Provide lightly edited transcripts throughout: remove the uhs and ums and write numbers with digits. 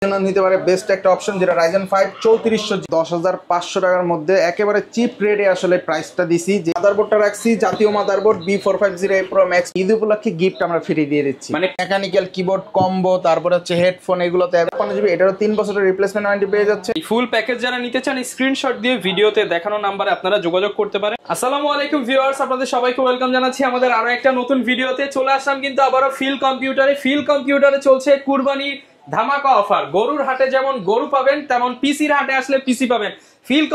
নিতে পারে বেস্ট একটা অপশন যেটা Ryzen 5 3400 10,500 টাকার মধ্যে একেবারে চিপ রেটে আসলে প্রাইসটা দিছি। যে মাদারবোর্ডটা রাখছি জাতীয় motherboard B450 Pro Max, Eid উপলক্ষে গিফট আমরা ফ্রি দিয়ে দিচ্ছি। মানে মেকানিক্যাল কিবোর্ড কম্বো, তারপরে হচ্ছে হেডফোন, এগুলোতে 55 GB, এটারও 3 বছরের রিপ্লেসমেন্ট ওয়ারেন্টি পেয়ে যাচ্ছে। ফুল প্যাকেজ যারা নিতে চান স্ক্রিনশট দিয়ে ভিডিওতে দেখানো নাম্বারে আপনারা যোগাযোগ করতে পারেন। আসসালামু আলাইকুম ভিউয়ার্স, আপনাদের সবাইকে ওয়েলকাম জানাচ্ছি আমাদের আরো একটা নতুন ভিডিওতে। চলে আসলাম কিন্তু আবারও ফিল কম্পিউটারে চলছে কুরবানি ধামাকা অফার। গরুর হাটে যেমন গরু পাবেন, তেমন পিসির হাটে আসলে পিসি পাবেন। ফিল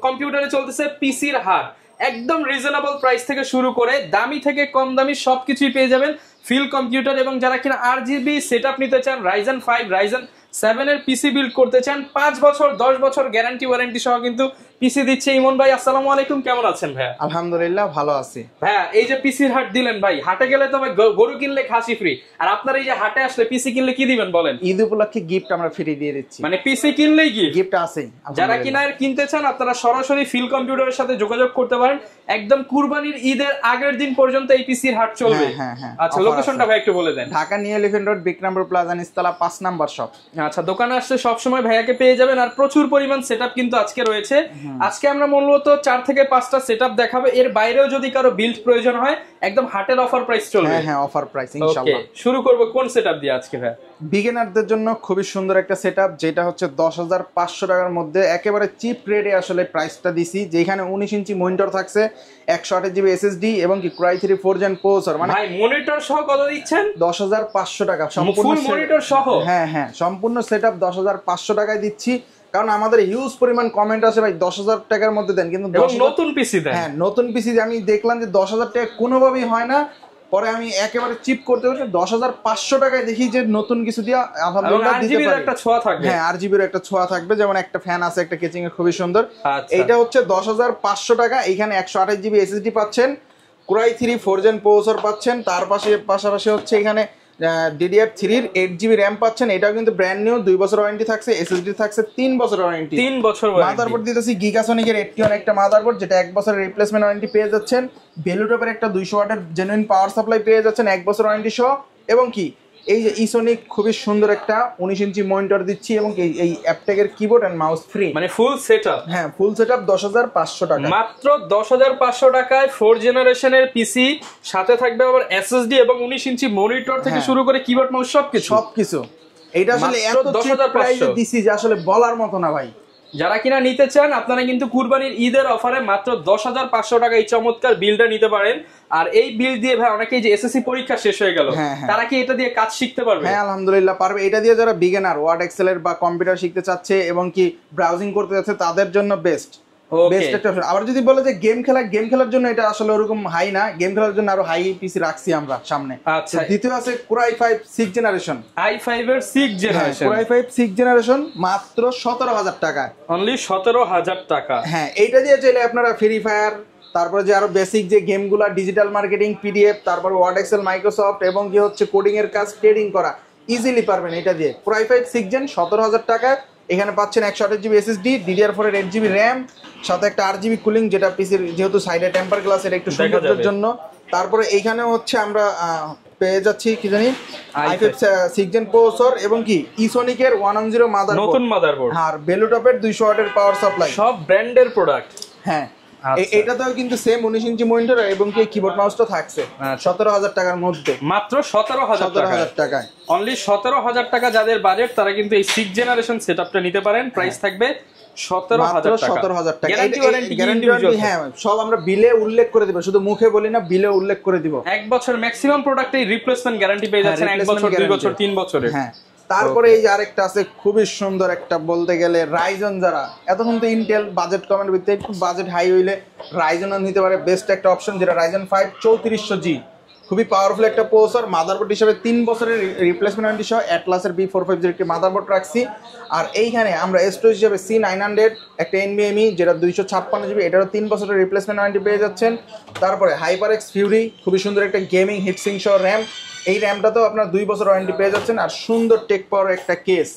কম্পিউটারে চলতেছে পিসির হাট। একদম রিজনেবল প্রাইস থেকে শুরু করে দামি থেকে কম দামি সবকিছুই পেয়ে যাবেন ফিল কম্পিউটার। এবং যারা কিনা RGB সেটআপ নিতে চান, Ryzen 5 Ryzen 7 এর পিসি বিল্ড করতে চান, 5 বছর 10 বছর গ্যারান্টি ওয়ারেন্টি সহ কিন্তু পিসি দিচ্ছে। ইমন ভাই আসসালামু আলাইকুম, কেমন আছেন ভাই? আলহামদুলিল্লাহ ভালো আছি ভাইয়া। এই যে পিসির হাট দিলেন ভাই, হাটে গেলে তো ভাই গরু কিনলে খাসি ফ্রি, আর আপনার এই যে হাটে আসলে পিসি কিনলে কি দিবেন বলেন? ঈদ উপলক্ষে গিফট আমরা ফ্রি দিয়ে দিচ্ছি। মানে পিসি কিনলেই গিফট আছেই। যারা কিনতে চান আপনারা সরাসরি ফিল কম্পিউটারের সাথে যোগাযোগ করতে পারেন। একদম কুরবানির ঈদের আগের দিন পর্যন্ত এই পিসির হাট চলবে। আচ্ছা, লোকেশনটা ভাই একটু বলে দেন। Dhaka new elephant road, Bikrampur plaza, নিচতলা 5 নাম্বার শপ। আচ্ছা, দোকানে আসলে সবসময় ভাইয়াকে পেয়ে যাবেন। আর প্রচুর পরিমাণ সেটআপ কিন্তু আজকে রয়েছে। আজকে আমরা মূলত 4 থেকে 5টা সেটআপ দেখাবো। এর বাইরেও যদি কারো বিল্ড প্রয়োজন হয় একদম হাটের অফার প্রাইস চলবে। হ্যাঁ অফার প্রাইস ইনশাআল্লাহ। শুরু করব কোন সেটআপ দিয়ে আজকে ভাই? বিগিনারদের জন্য খুবই সুন্দর একটা সেটআপ, যেটা হচ্ছে 10,500 টাকার মধ্যে একেবারে চিপ রেটে আসলে প্রাইসটা দিছি। যেখানে 19 ইঞ্চি মনিটর থাকছে, 128 GB SSD এবং কি Core i3 4th Gen processor. মানে ভাই মনিটর সহ কত দিচ্ছেন? 10,500 টাকা সম্পূর্ণ মনিটর সহ। হ্যাঁ সম্পূর্ণ সেটআপ 10,500 টাকায় দিচ্ছি। কারণ আমাদের হিউজ পরিমাণ কমেন্ট আছে ভাই 10,000 টাকার মধ্যে দেন, কিন্তু নতুন পিসি দেন। হ্যাঁ নতুন পিসি আমি দেখলাম যে 10,000 টাকা কোনোভাবেই হয় না। পরে আমি একেবারে চিপ করতে হচ্ছে 10,500 টাকায় দেখি যে নতুন কিছু দিয়ে আলহামদুলিল্লাহ দিতে পারি। একটা ছোঁয়া থাকবে। হ্যাঁ RGB এর একটা ছোঁয়া থাকবে, যেমন একটা ফ্যান আছে, একটা কেচিং এর খুবই সুন্দর। এইটা হচ্ছে 10,500 টাকা। এখানে 128 GB SSD পাচ্ছেন, Core i3 4th Gen processor পাচ্ছেন, তার পাশাপাশি হচ্ছে এখানে DDR3 এর 8 GB RAM পাচ্ছেন। এটাও কিন্তু ব্র্যান্ড নিউ, 2 বছর ওয়ারেন্টি থাকছে, SSD থাকছে 3 বছর ওয়ারেন্টি। 3 বছর ওয়ারেন্টি। মাদারবোর্ড দিতেছি Gigasonic এর 81 একটা মাদারবোর্ড, যেটা 1 বছরের রিপ্লেসমেন্ট ওয়ারেন্টি পেয়ে যাচ্ছেন। বেলুটপের একটা 200 ওয়াটের জেনুইন পাওয়ার সাপ্লাই পেয়ে যাচ্ছেন 1 বছর ওয়ারেন্টি সহ। এবং কি এই যে ইসোনিক খুবই সুন্দর একটা 19 ইঞ্চি মনিটর দিচ্ছি, এবং এই অ্যাপটেকের কিবোর্ড এন্ড মাউস ফ্রি। মানে ফুল সেটআপ। হ্যাঁ ফুল সেটআপ 10,500 টাকা, মাত্র 10,500 টাকায় 4 জেনারেশনের পিসি, সাথে থাকবে আবার SSD এবং 19 ইঞ্চি মনিটর থেকে শুরু করে কিবোর্ড মাউস সবকিছু। এইটা আসলে এত চিপ প্রাইসে দিছি যে আসলে বলার মতো না ভাই। যারা কিনা নিতে চান আপনারা কিন্তু কুরবানির ঈদের অফারে মাত্র 10,500 টাকা এই চমৎকার বিলটা নিতে পারেন। আর এই বিল দিয়ে ভাই অনেকেই যে SSC পরীক্ষা শেষ হয়ে গেল, তারা কি এটা দিয়ে কাজ শিখতে পারবে? হ্যাঁ আলহামদুলিল্লাহ পারবে। এটা দিয়ে যারা বিগিনার ওয়ার্ড এক্সেল এর বা কম্পিউটার শিখতে চাচ্ছে এবং কি ব্রাউজিং করতে যাচ্ছে তাদের জন্য বেস্ট একটা অপশন। আবার যদি বলে যে গেম খেলার জন্য এটা আসলে ওরকম হাই না, গেম খেলার জন্য আরো হাই পিসি রাখছি আমরা সামনে। আচ্ছা, দ্বিতীয় আছে Core i5 6th Generation। i5 এর 6th Generation, Core i5 6th Generation মাত্র 17,000 টাকা, অনলি 17,000 টাকা। হ্যাঁ এইটা দিয়ে চাইলে আপনারা ফ্রি ফায়ার, তারপরে যে আরো বেসিক যে গেমগুলো, ডিজিটাল মার্কেটিং, PDF, তারপর ওয়ার্ড এক্সেল, মাইক্রোসফট এবং কি হচ্ছে কোডিং এর কাজ, ট্রেডিং করা ইজিলি পারবেন এটা দিয়ে। Core i5 6th Gen 17,000 টাকা। এখানে পাচ্ছেন 128 GB SSD, DDR4 এর 8 GB RAM, সাথে একটা RGB কুলিং, যেটা পিসির যেহেতু সাইডে টেম্পার গ্লাস এর একটু সৌন্দর্যের জন্য। তারপরে এইখানে হচ্ছে আমরা পেয়ে যাচ্ছি কি জানি i5 6th Gen প্রসেসর এবং কি ইসোনিক এর 110 মাদারবোর্ড, নতুন মাদারবোর্ড, আর বেলুটপের 200 ওয়াটের পাওয়ার সাপ্লাই, সব ব্র্যান্ডের প্রোডাক্ট। হ্যাঁ এটাতেও কিন্তু সেম 19 ইঞ্চি মনিটর এবং কি কিবোর্ড মাউসটা থাকছে 17,000 টাকার মধ্যে, মাত্র 17,000 টাকায়। অনলি 17,000 টাকা যাদের বাজেট, তারা কিন্তু এই 6th জেনারেশন সেটআপটা নিতে পারেন। প্রাইস থাকবে 17,000 টাকা। গ্যারান্টি ওয়ারেন্টি হ্যাঁ সব আমরা বিলে উল্লেখ করে দিব, শুধু মুখে বলি না, বিলে উল্লেখ করে দিব। 1 বছর ম্যাক্সিমাম প্রোডাক্টে রিপ্লেসমেন্ট গ্যারান্টি পেয়ে যাচ্ছেন, 1 বছর 2 বছর 3 বছরের। হ্যাঁ তারপরে এই যে আরেকটা আছে খুবই সুন্দর একটা, বলতে গেলে রাইজন, যারা এতক্ষণ তো ইন্টেল বাজেট কমেন্ট ভিত্তিতে একটু বাজেট হাই হইলে রাইজন নিতে পারে বেস্ট একটা অপশন, যেটা Ryzen 5 3400G। খুবই পাওয়ারফুল একটা প্রসেসর। মাদারবোর্ড হিসেবে 3 বছরের রিপ্লেসমেন্ট ওয়ারেন্টি সহ অ্যাটলাসের B450 একটি মাদারবোর্ড রাখছি। আর এইখানে আমরা স্টোরেজ হিসেবে C900 একটা NVMe, যেটা 256 GB, এটারও 3 বছরের রিপ্লেসমেন্ট ওয়ারেন্টি পেয়ে যাচ্ছেন। তারপরে HyperX Fury, খুবই সুন্দর একটা গেমিং হিটসিং সহ র্যাম। এই র্যামটাতেও আপনার 2 বছর ওয়ারেন্টি পেয়ে যাচ্ছেন আর সুন্দর টেক পাওয়ার একটা কেস।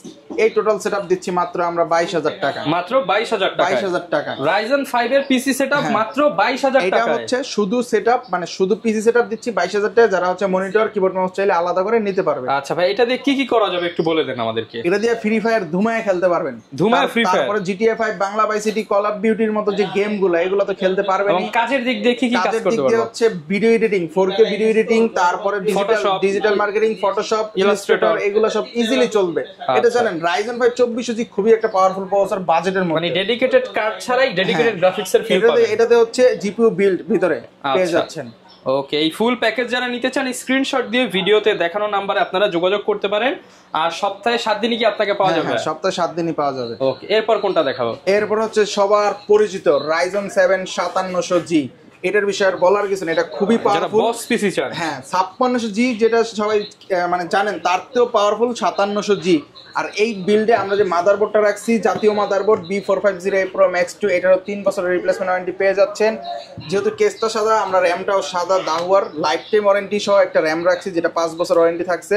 এই টোটাল সেটআপ দিচ্ছি মাত্র আমরা 22,000 টাকা। মাত্র 22,000 টাকা। 22,000 টাকা। Ryzen 5 এর পিসি সেটআপ মাত্র 22,000 টাকা। এটা হচ্ছে শুধু সেটআপ, মানে শুধু পিসি সেটআপ দিচ্ছি 22,000 টাকা। যারা হচ্ছে মনিটর কিবোর্ড মাউস চাইলে আলাদা করে নিতে পারবে। আচ্ছা ভাই, এটা দিয়ে কি কি করা যাবে একটু বলে দেন আমাদেরকে। এটা দিয়ে ফ্রি ফায়ার ধুমায় খেলতে পারবেন। ধুমায় ফ্রি ফায়ার, তারপরে GTA 5, বাংলা ভাই সিটি, কল অফ ডিউটির মতো যে গেমগুলো এগুলো তো খেলতে পারবেন। এবং কাজের দিক দিয়ে কি কি কাজ করতে পারবে? হচ্ছে video editing, 4K video editing, তারপরে ডিজিটাল মার্কেটিং, ফটোশপ, ইলাস্ট্রেটর, এগুলো সব ইজিলি চলবে। এটা জানেন Ryzen 5 2400G খুবই একটা পাওয়ারফুল প্রসেসর বাজেটের মধ্যে, মানে ডেডিকেটেড কার্ড ছাড়াই ডেডিকেটেড গ্রাফিক্স এর ফিল পাবেন। এটাতে হচ্ছে GPU বিল্ড ভিতরে পেয়ে যাচ্ছেন। ওকে, এই ফুল প্যাকেজ যারা নিতে চান স্ক্রিনশট দিয়ে ভিডিওতে দেখানো নম্বরে আপনারা যোগাযোগ করতে পারেন। আর সপ্তাহে 7 দিনই কি আপনাকে পাওয়া যাবে? হ্যাঁ, সপ্তাহে 7 দিনই পাওয়া যাবে। ওকে, এরপর কোনটা দেখাবো? এরপর হচ্ছে সবার পরিচিত Ryzen 7 5700G। এটার বিষয়ে আর বলার কিছু নেই, এটা খুবই পাওয়ারফুল। বস পিসি চান, হ্যাঁ 5600G যেটা সবাই মানে জানেন, তার থেকেও পাওয়ারফুল 5700G। আর এই বিল্ডে আমরা যে মাদারবোর্ডটা রাখছি, জাতীয় মাদারবোর্ড B450A Pro Max 2, এটারও 3 বছরের রিপ্লেসমেন্ট ওয়ারেন্টি পেয়ে যাচ্ছেন। যেহেতু কেসটা সাদা, আমরা র্যামটাও সাদা দাহুয়ার লাইফ টাইম ওয়ারেন্টি সহ একটা র্যাম রাখছি যেটা 5 বছর ওয়ারেন্টি থাকছে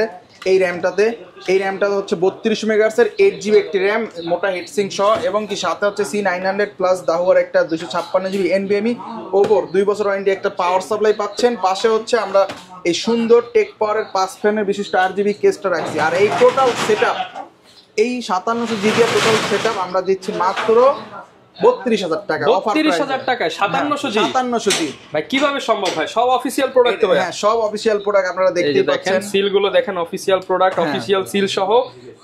এই র্যামটাতে। এই র্যামটা হচ্ছে 32 মেগাহার্টজের 8GB একটি র্যাম, মোটা হিটসিঙ্ক সহ, এবং কি সাথে হচ্ছে C900 প্লাস দাহুয়ার একটা 256GB NVMe ওভার 2 বছর ওয়ারেন্টি একটা পাওয়ার সাপ্লাই পাচ্ছেন। পাশে হচ্ছে আমরা এই সুন্দর টেক পাওয়ারের 5 ফ্যানের বিশিষ্ট RGB কেসটা রাখছি। আর এই টোটাল সেটআপ, এই 5700GB এর টোটাল সেটআপ আমরা দিচ্ছি মাত্র 32,000 টাকা। 32,000 টাকায় 5700G? 5700G ভাই কিভাবে সম্ভব হয়? সব অফিশিয়াল প্রোডাক্ট তো ভাই? হ্যাঁ, সব অফিশিয়াল প্রোডাক্ট আপনারা দেখতেই পাচ্ছেন। সিল গুলো দেখেন, অফিশিয়াল প্রোডাক্ট, অফিশিয়াল সিল সহ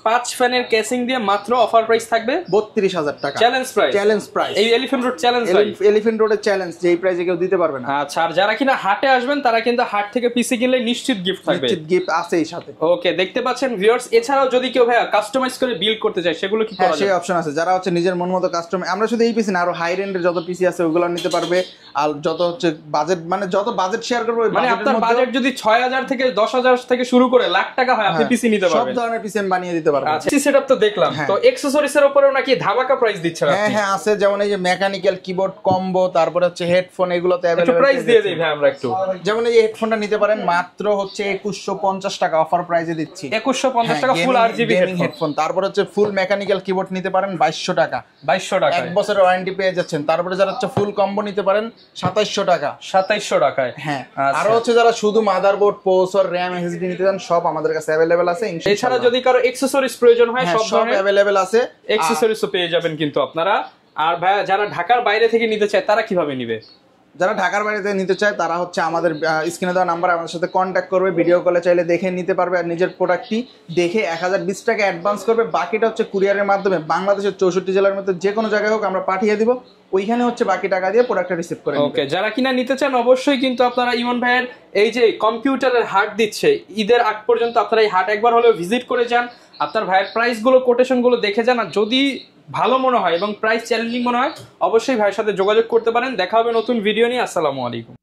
5 ফ্যানের কেসিং দিয়ে মাত্র অফার প্রাইস থাকবে 32,000 টাকা। Challenge price, challenge price. এই এলিফ্যান্ট রোড চ্যালেঞ্জ ভাই, এলিফ্যান্ট রোডের চ্যালেঞ্জ, যে এই প্রাইসে কেউ দিতে পারবে না। আচ্ছা, আর যারা কিনা হাটে আসবেন তারা কিন্তু হাট থেকে পিসি কিনলে নিশ্চিত গিফট থাকবে। নিশ্চিত গিফট আছে এই সাথে। ওকে, দেখতে পাচ্ছেন ভিউয়ার্স। এছাড়াও যদি কেউ ভাই কাস্টমাইজ করে বিল্ড করতে চায় সেগুলো কি করা যায়? সেই অপশন আছে। যারা হচ্ছে নিজের মন মতো কাস্টম, আমরা শুধু এই পিসি না, আরো হাই রেঞ্জের যত পিসি আছে ওগুলো নিতে পারবে। আর যত হচ্ছে বাজেট, মানে যত বাজেট শেয়ার করবে, মানে আপনার বাজেট যদি 6,000 থেকে 10,000 থেকে শুরু করে লাখ টাকা হয়, আপনি পিসি নিতে পারবেন। সব ধরনের পিসি আমি বানিয়ে দিতে পারবো। আচ্ছা, সেটআপ তো দেখলাম, তো অ্যাকসেসরিজ এর উপরেও নাকি ধামাকা প্রাইস দিচ্ছেন আপনি? হ্যাঁ আছে, যেমন এই যে মেকানিক্যাল কিবোর্ড কম্বো, তারপরে হচ্ছে হেডফোন, এগুলোতে अवेलेबल। একটু প্রাইস দিয়ে দেই ভাই আমরা একটু। যেমন এই হেডফোনটা নিতে পারেন মাত্র হচ্ছে 2150 টাকা অফার প্রাইসে দিচ্ছি। 2150 টাকা ফুল RGB হেডফোন। তারপর হচ্ছে ফুল মেকানিক্যাল কিবোর্ড নিতে পারেন 2200 টাকা। 2200 টাকা, 1 বছরের ওয়ারেন্টি পেয়ে যাচ্ছেন। তারপরে যারা হচ্ছে ফুল কম্বো নিতে পারেন 2700 টাকা। 2700 টাকায়। হ্যাঁ, আর হচ্ছে যারা শুধু মাদারবোর্ড, প্রসেসর, RAM, SSD নিতে চান, সব আমাদের কাছে अवेलेबल আছে ইনশাআল্লাহ। এছাড়া যদি কারো অ্যাকসেসরিজ প্রয়োজন হয়, সব ধরনের अवेलेबल আছে, অ্যাকসেসরিজও পেয়ে যাবেন কিন্তু আপনারা। আর ভাই যারা ঢাকার বাইরে থেকে নিতে চায় তারা কিভাবে নিবে? যারা ঢাকার বাইরে থেকে নিতে চায় তারা হচ্ছে আমাদের স্ক্রিনে দেওয়া নাম্বারে আমাদের সাথে কন্ট্যাক্ট করবে, ভিডিও কলে চাইলে দেখে নিতে পারবে। আর নিজের প্রোডাক্টটি দেখে 1020 টাকা অ্যাডভান্স করবে, বাকিটা হচ্ছে কুরিয়ারের মাধ্যমে বাংলাদেশের 64 জেলার মধ্যে যে কোনো জায়গায় হোক আমরা পাঠিয়ে দিব, ওইখানে হচ্ছে বাকি টাকা দিয়ে প্রোডাক্টটা রিসিভ করে নেবে। ওকে, যারা কিনা নিতে চান অবশ্যই কিন্তু আপনারা ইমন ভাইয়ের এই যে কম্পিউটারের হাট দিচ্ছে ঈদের আগ পর্যন্ত, আপনারা এই হাট একবার হলেও ভিজিট করে যান, আপনার ভাইয়ের প্রাইস গুলো, কোটেশন গুলো দেখে যান। আর যদি ভালো মনে হয় এবং প্রাইস চ্যালেঞ্জিং মনে হয় অবশ্যই ভাইয়ের সাথে যোগাযোগ করতে পারেন। দেখা হবে নতুন ভিডিও নিয়ে। আসসালামু আলাইকুম।